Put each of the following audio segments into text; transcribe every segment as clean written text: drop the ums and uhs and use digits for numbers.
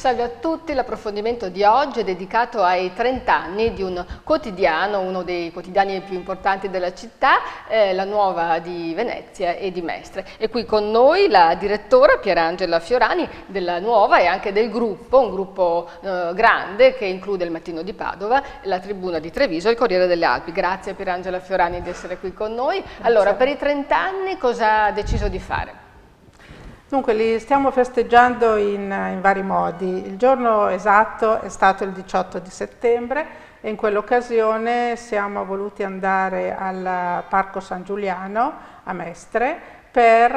salve a tutti, l'approfondimento di oggi è dedicato ai 30 anni di un quotidiano, uno dei quotidiani più importanti della città, La Nuova di Venezia e di Mestre. E qui con noi la direttora Pierangela Fiorani della Nuova e anche del gruppo, un gruppo grande che include il Mattino di Padova, la Tribuna di Treviso e il Corriere delle Alpi. Grazie Pierangela Fiorani di essere qui con noi. Allora, per i 30 anni cosa ha deciso di fare? Dunque, li stiamo festeggiando in vari modi. Il giorno esatto è stato il 18 di settembre e in quell'occasione siamo voluti andare al Parco San Giuliano a Mestre per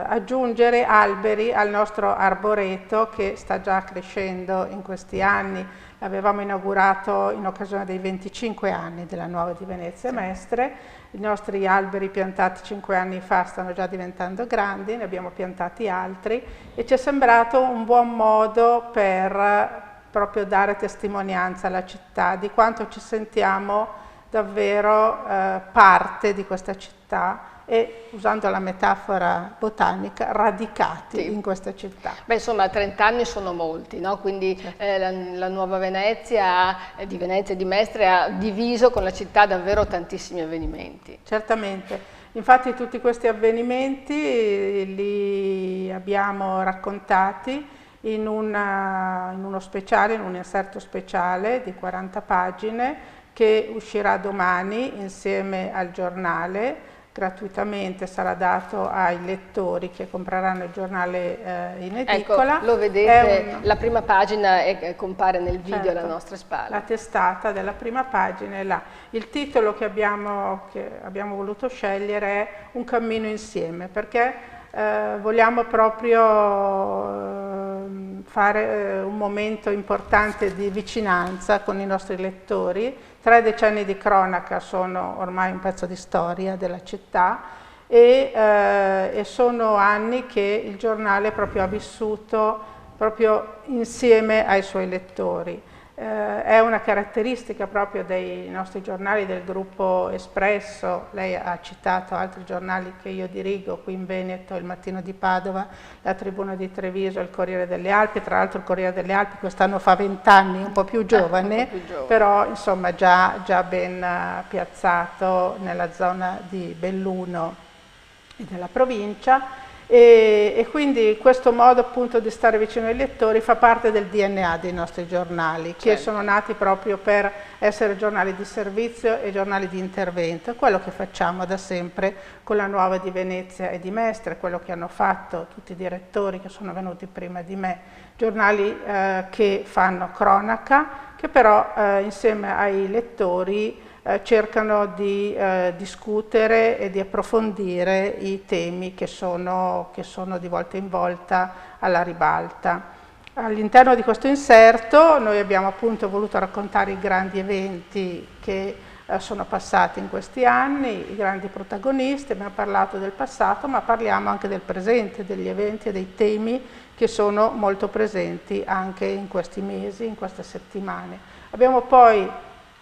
aggiungere alberi al nostro arboreto che sta già crescendo in questi anni. L'avevamo inaugurato in occasione dei 25 anni della Nuova di Venezia e Mestre. I nostri alberi piantati 5 anni fa stanno già diventando grandi, ne abbiamo piantati altri e ci è sembrato un buon modo per proprio dare testimonianza alla città di quanto ci sentiamo davvero parte di questa città e, usando la metafora botanica, radicati in questa città. Beh, insomma, 30 anni sono molti, no? Quindi la Nuova Venezia, di Venezia e di Mestre, ha diviso con la città davvero tantissimi avvenimenti. Certamente, infatti tutti questi avvenimenti li abbiamo raccontati in uno speciale, in un inserto speciale di 40 pagine che uscirà domani insieme al giornale. Gratuitamente sarà dato ai lettori che compreranno il giornale in edicola. Ecco, lo vedete, la prima pagina compare nel video alla nostra spalla. La testata della prima pagina è là. Il titolo che abbiamo voluto scegliere è Un cammino insieme, perché vogliamo proprio fare un momento importante di vicinanza con i nostri lettori. 3 decenni di cronaca sono ormai un pezzo di storia della città e sono anni che il giornale proprio ha vissuto proprio insieme ai suoi lettori. È una caratteristica proprio dei nostri giornali, del gruppo Espresso. Lei ha citato altri giornali che io dirigo qui in Veneto, il Mattino di Padova, la Tribuna di Treviso, il Corriere delle Alpi. Tra l'altro il Corriere delle Alpi quest'anno fa 20 anni, un po' più giovane, però insomma già ben piazzato nella zona di Belluno e della provincia. E quindi questo modo appunto di stare vicino ai lettori fa parte del DNA dei nostri giornali, che sono nati proprio per essere giornali di servizio e giornali di intervento. È quello che facciamo da sempre con la Nuova di Venezia e di Mestre, quello che hanno fatto tutti i direttori che sono venuti prima di me, giornali che fanno cronaca, che però insieme ai lettori cercano di discutere e di approfondire i temi che sono di volta in volta alla ribalta. All'interno di questo inserto noi abbiamo appunto voluto raccontare i grandi eventi che sono passati in questi anni, i grandi protagonisti. Abbiamo parlato del passato, ma parliamo anche del presente, degli eventi e dei temi che sono molto presenti anche in questi mesi, in queste settimane. Abbiamo poi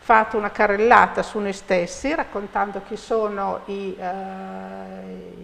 fatto una carrellata su noi stessi, raccontando chi sono i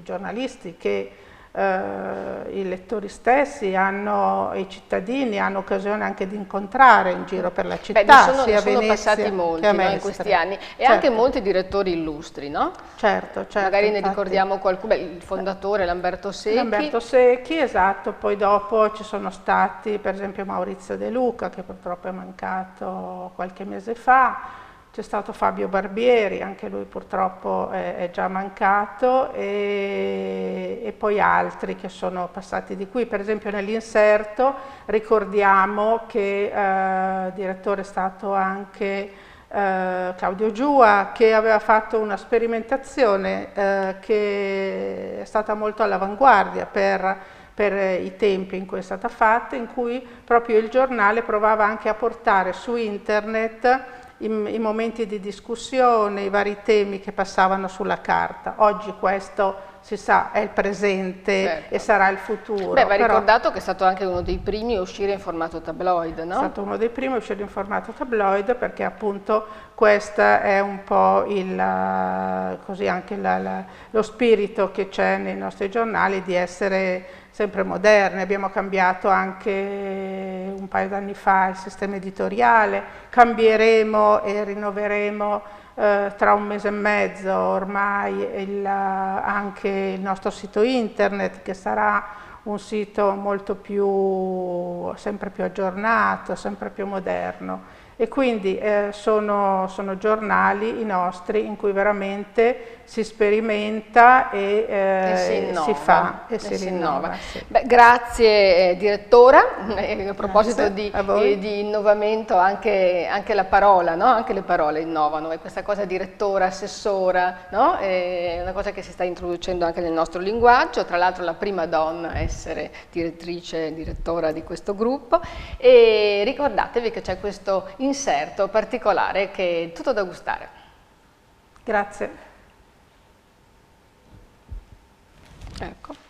giornalisti che i lettori stessi i cittadini hanno occasione anche di incontrare in giro per la città. Beh, ne sono passati molti in questi anni e anche molti direttori illustri, no? Certo. Magari ne ricordiamo qualcuno, il fondatore Lamberto Secchi. Lamberto Secchi, esatto, poi dopo ci sono stati per esempio Maurizio De Luca, che purtroppo è mancato qualche mese fa. C'è stato Fabio Barbieri, anche lui purtroppo è già mancato, e poi altri che sono passati di qui. Per esempio nell'inserto ricordiamo che direttore è stato anche Claudio Giua, che aveva fatto una sperimentazione che è stata molto all'avanguardia per i tempi in cui è stata fatta, in cui proprio il giornale provava anche a portare su internet i momenti di discussione, i vari temi che passavano sulla carta. Oggi questo si sa è il presente e sarà il futuro. Beh, va ricordato che è stato anche uno dei primi a uscire in formato tabloid, no? È stato uno dei primi a uscire in formato tabloid, perché appunto questo è un po' così anche lo spirito che c'è nei nostri giornali, di essere sempre moderni. Abbiamo cambiato anche un paio d'anni fa il sistema editoriale, cambieremo e rinnoveremo tra un mese e mezzo ormai anche il nostro sito internet, che sarà un sito sempre più aggiornato, sempre più moderno. E quindi sono giornali i nostri in cui veramente si sperimenta e si fa e si rinnova. Sì. Beh, grazie direttora, a proposito di innovamento anche la parola, no? Anche le parole innovano, e questa cosa direttora, assessora, no? È una cosa che si sta introducendo anche nel nostro linguaggio, tra l'altro la prima donna a essere direttrice e direttora di questo gruppo, e ricordatevi che c'è questo inserto particolare che è tutto da gustare. Grazie. Ecco.